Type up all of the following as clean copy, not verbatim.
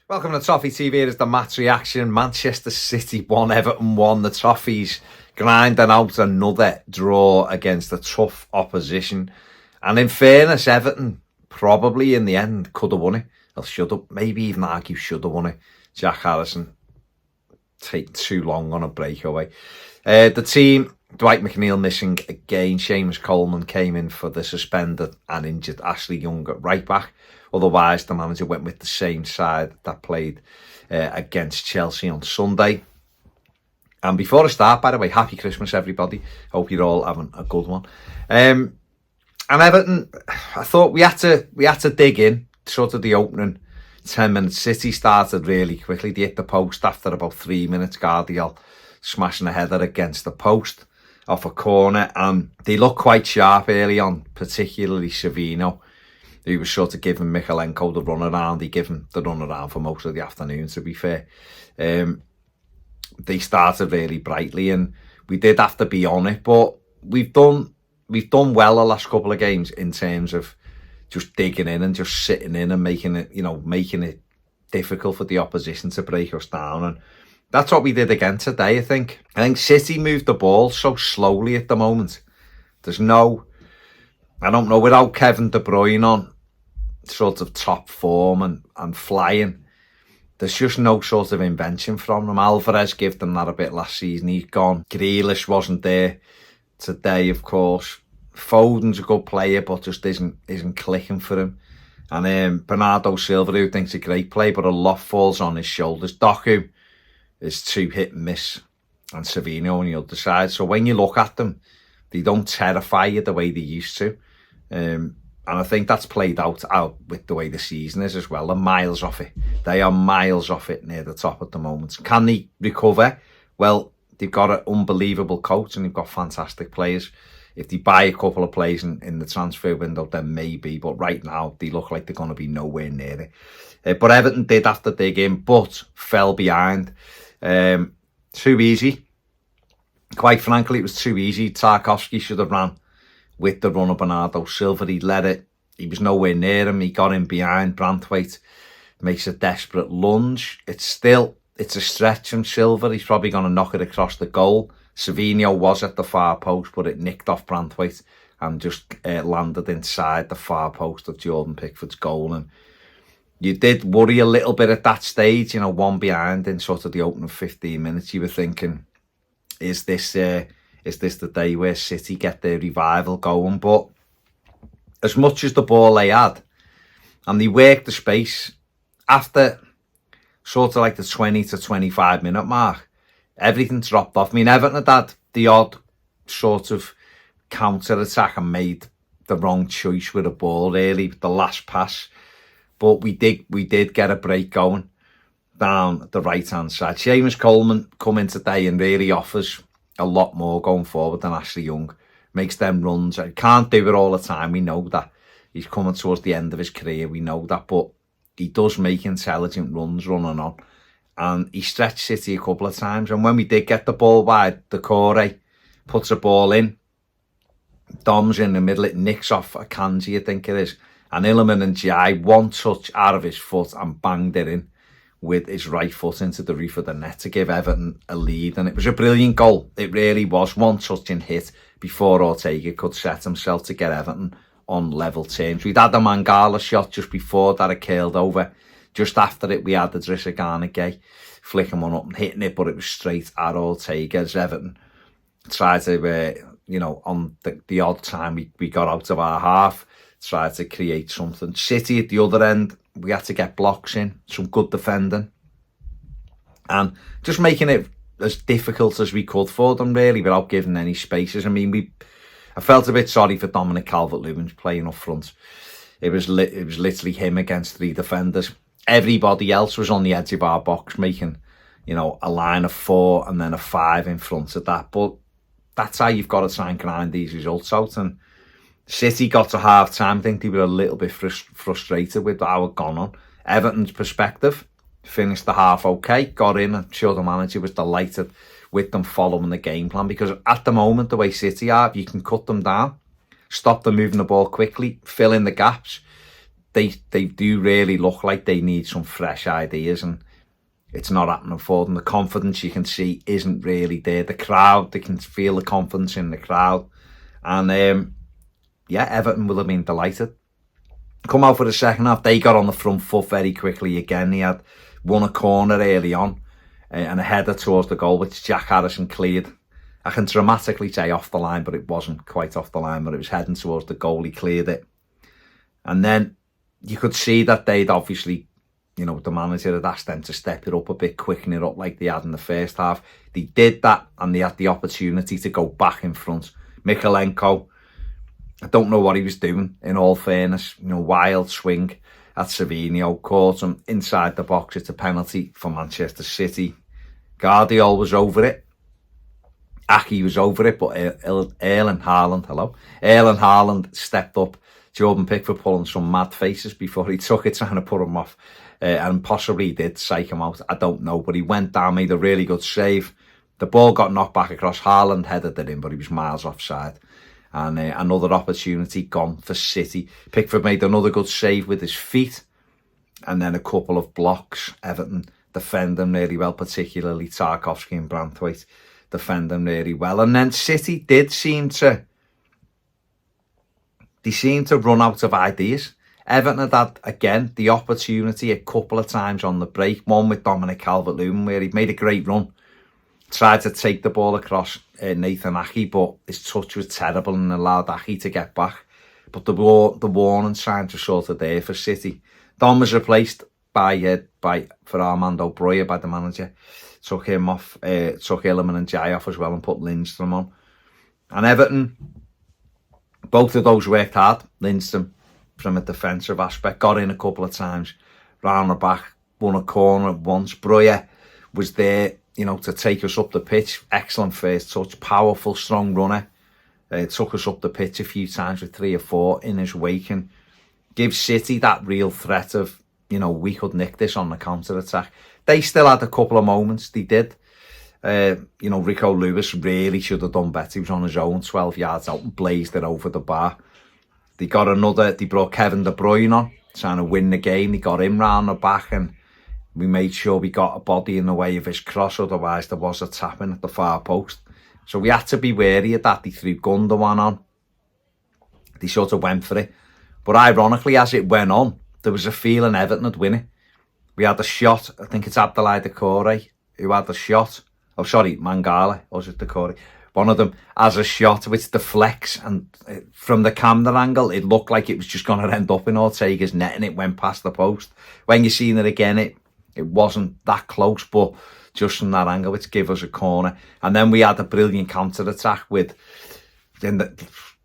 Welcome to Toffee TV. Here's the match reaction. Manchester City 1, Everton 1. The Toffees grinding out another draw against a tough opposition. And in fairness, Everton probably in the end could have won it. Or should have, maybe even argue should have won it. Jack Harrison taking too long on a breakaway. The team, Dwight McNeil missing again. Seamus Coleman came in for the suspended and injured Ashley Young at right back. Otherwise, the manager went with the same side that played against Chelsea on Sunday. And before I start, by the way, happy Christmas, everybody. Hope you're all having a good one. And Everton, I thought we had to dig in. Sort of the opening 10 minutes. City started really quickly. They hit the post after about 3 minutes. Guardiola smashing a header against the post off a corner. And they looked quite sharp early on, particularly Savino. He was sort of giving Mikalenko the run around. He gave him the run around for most of the afternoon, to be fair. They started really brightly and we did have to be on it, but we've done well the last couple of games in terms of just digging in and just sitting in and making it difficult for the opposition to break us down. And that's what we did again today, I think. I think City moved the ball so slowly at the moment. There's no, I don't know, without Kevin De Bruyne on sort of top form and flying, there's just no sort of invention from them. Alvarez gave them that a bit last season. He's gone. Grealish wasn't there today, of course. Foden's a good player, but just isn't clicking for him. And Bernardo Silva, who thinks a great player, but a lot falls on his shoulders. Doku is too hit and miss, and Savino on the other side. So when you look at them, they don't terrify you the way they used to. And I think that's played out with the way the season is as well. They're miles off it. They are miles off it near the top at the moment. Can they recover? Well, they've got an unbelievable coach and they've got fantastic players. If they buy a couple of players in the transfer window, then maybe. But right now, they look like they're going to be nowhere near it. But Everton did have to dig in, but fell behind. Too easy. Quite frankly, it was too easy. Tarkowski should have ran with the run of Bernardo Silva. He let it. He was nowhere near him. He got in behind. Branthwaite makes a desperate lunge. It's a stretch from Silva. He's probably going to knock it across the goal. Savino was at the far post, but it nicked off Branthwaite and just landed inside the far post of Jordan Pickford's goal. And you did worry a little bit at that stage, one behind in sort of the opening 15 minutes. You were thinking, is this the day where City get their revival going? But as much as the ball they had, and they worked the space, after sort of like the 20 to 25 minute mark, everything dropped off. I mean, Everton had the odd sort of counter-attack and made the wrong choice with the ball, really, the last pass. But we did get a break going down the right-hand side. Seamus Coleman come in today and really offers a lot more going forward than Ashley Young. Makes them runs. He can't do it all the time. We know that. He's coming towards the end of his career. We know that. But he does make intelligent runs running on. And he stretched City a couple of times. And when we did get the ball wide, Decore puts a ball in. Dom's in the middle. It nicks off Akanji, I think it is. And Illiman and Jai, one touch out of his foot and banged it in with his right foot into the roof of the net to give Everton a lead. And it was a brilliant goal. It really was. One touching hit before Ortega could set himself to get Everton on level terms. We'd had the Mangala shot just before that, it curled over. Just after it, we had the Drissagana Gay flicking one up and hitting it, but it was straight at Ortega as Everton tried to, on the odd time we got out of our half, tried to create something. City at the other end, we had to get blocks in, some good defending, and just making it as difficult as we could for them, really, without giving any spaces. I mean, I felt a bit sorry for Dominic Calvert-Lewin playing up front. It was literally him against three defenders. Everybody else was on the edge of our box, making, a line of 4 and then a 5 in front of that. But that's how you've got to try and grind these results out. And City got to half time. I think they were a little bit frustrated with how it gone on. Everton's perspective, finished the half okay, got in. I'm sure the manager was delighted with them following the game plan, because at the moment, the way City are, you can cut them down, stop them moving the ball quickly, fill in the gaps. they do really look like they need some fresh ideas, and it's not happening for them. The confidence you can see isn't really there. The crowd, they can feel the confidence in the crowd. And Everton will have been delighted. Come out for the second half, they got on the front foot very quickly again. He had won a corner early on and a header towards the goal, which Jack Harrison cleared. I can dramatically say off the line, but it wasn't quite off the line, but it was heading towards the goal. He cleared it. And then you could see that they'd obviously, the manager had asked them to step it up a bit, quicken it up like they had in the first half. They did that, and they had the opportunity to go back in front. Mykolenko, I don't know what he was doing, in all fairness. Wild swing at Savinho, caught him inside the box. It's a penalty for Manchester City. Guardiola was over it. Aki was over it, but Erling Haaland stepped up. Jordan Pickford pulling some mad faces before he took it, trying to put him off. And possibly did psych him out. I don't know, but he went down, made a really good save. The ball got knocked back across. Haaland headed it in, but he was miles offside. And another opportunity gone for City. Pickford made another good save with his feet. And then a couple of blocks. Everton defend them really well, particularly Tarkowski and Branthwaite defend them really well. And then City did seem to run out of ideas. Everton had, again, the opportunity a couple of times on the break. One with Dominic Calvert-Lewin, where he made a great run. Tried to take the ball across Nathan Ake, but his touch was terrible and allowed Ake to get back. But the warning signs were sort of there for City. Dom was replaced for Armando Brien by the manager. Took him off, took Illiman and Jai off as well, and put Lindstrom on. And Everton, both of those worked hard. Lindstrom, from a defensive aspect, got in a couple of times, round the back, won a corner once. Breuer was there, to take us up the pitch. Excellent first touch, powerful, strong runner. Took us up the pitch a few times with 3 or 4 in his wake, and gives City that real threat of, we could nick this on the counter-attack. They still had a couple of moments, they did. Rico Lewis really should have done better. He was on his own, 12 yards out, and blazed it over the bar. They brought Kevin De Bruyne on, trying to win the game. They got him round the back, and we made sure we got a body in the way of his cross, otherwise there was a tapping at the far post. So we had to be wary of that. They threw Gundogan on. They sort of went for it. But ironically, as it went on, there was a feeling Everton would win it. We had a shot, I think it's Abdoulaye Doucouré, who had the shot. Oh, sorry, Mangala, or was it Doucouré? One of them has a shot which deflects, and from the camera angle, it looked like it was just going to end up in Ortega's net, and it went past the post. When you seen it again, it wasn't that close, but just from that angle, which gave us a corner. And then we had a brilliant counter-attack with in the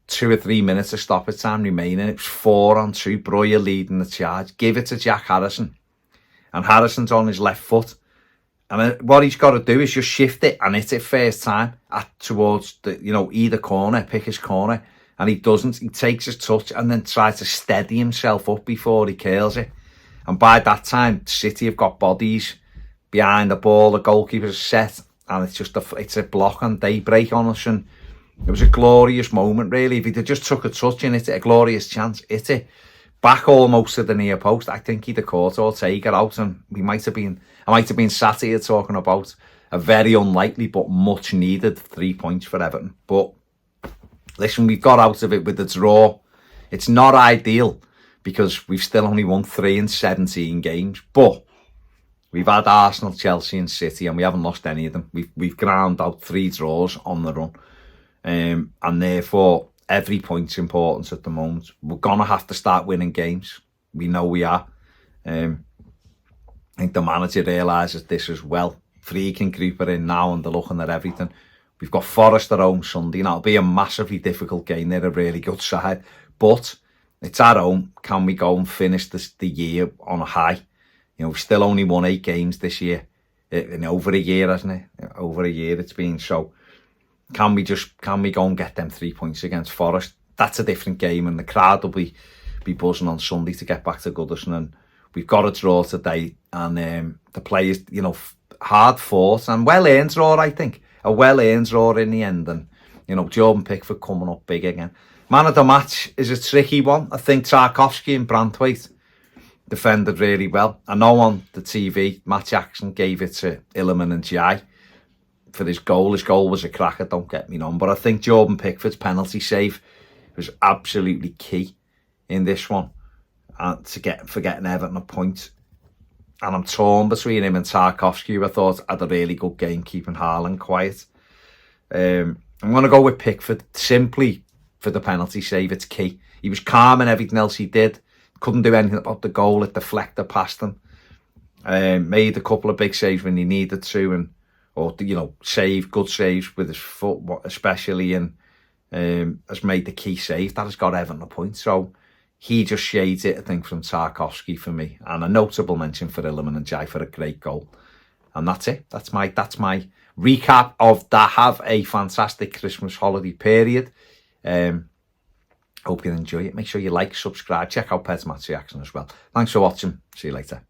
2 or 3 minutes of stoppage time remaining. It was 4-on-2, Breuer leading the charge. Give it to Jack Harrison. And Harrison's on his left foot. And what he's got to do is just shift it and hit it first time towards the, either corner, pick his corner. And he doesn't. He takes his touch and then tries to steady himself up before he curls it. And by that time, City have got bodies behind the ball. The goalkeeper's set, and it's a block and daybreak on us. And it was a glorious moment, really. If he'd just took a touch and hit it, a glorious chance, hit it back almost to the near post, I think he'd have caught Ortega out, and I might have been sat here talking about a very unlikely but much needed 3 points for Everton. But listen, we've got out of it with a draw. It's not ideal because we've still only won 3 in 17 games, but we've had Arsenal, Chelsea and City, and we haven't lost any of them. We've ground out 3 draws on the run, and therefore every point's important at the moment. We're going to have to start winning games. We know we are. I think the manager realises this as well. Freak and Group are in now and they're looking at everything. We've got Forest at home Sunday. Now, it'll be a massively difficult game. They're a really good side. But it's at home. Can we go and finish the year on a high? We've still only won 8 games this year. In over a year, hasn't it? Over a year it's been. So can we go and get them 3 points against Forest? That's a different game, and the crowd will be buzzing on Sunday to get back to Goodison. And we've got a draw today, and the players, hard fought and well earned draw. I think a well earned draw in the end, and Jordan Pickford coming up big again. Man of the match is a tricky one. I think Tarkowski and Branthwaite defended really well. I know on the TV, Matt Jackson gave it to Illiman and Jai for his goal. His goal was a cracker, don't get me wrong. But I think Jordan Pickford's penalty save was absolutely key in this one. And for getting Everton a point. And I'm torn between him and Tarkowski, who I thought had a really good game keeping Haaland quiet. I'm going to go with Pickford simply for the penalty save. It's key. He was calm in everything else he did. Couldn't do anything about the goal. It deflected past him. Made a couple of big saves when he needed to, or good saves with his foot, especially, and has made the key save that has got Everton a point. So he just shades it, I think, from Tarkowski for me, and a notable mention for Illiman and Jai for a great goal. And that's it. That's my recap of that. Have a fantastic Christmas holiday period. Hope you enjoy it. Make sure you like, subscribe, check out Pets Matt Jackson as well. Thanks for watching. See you later.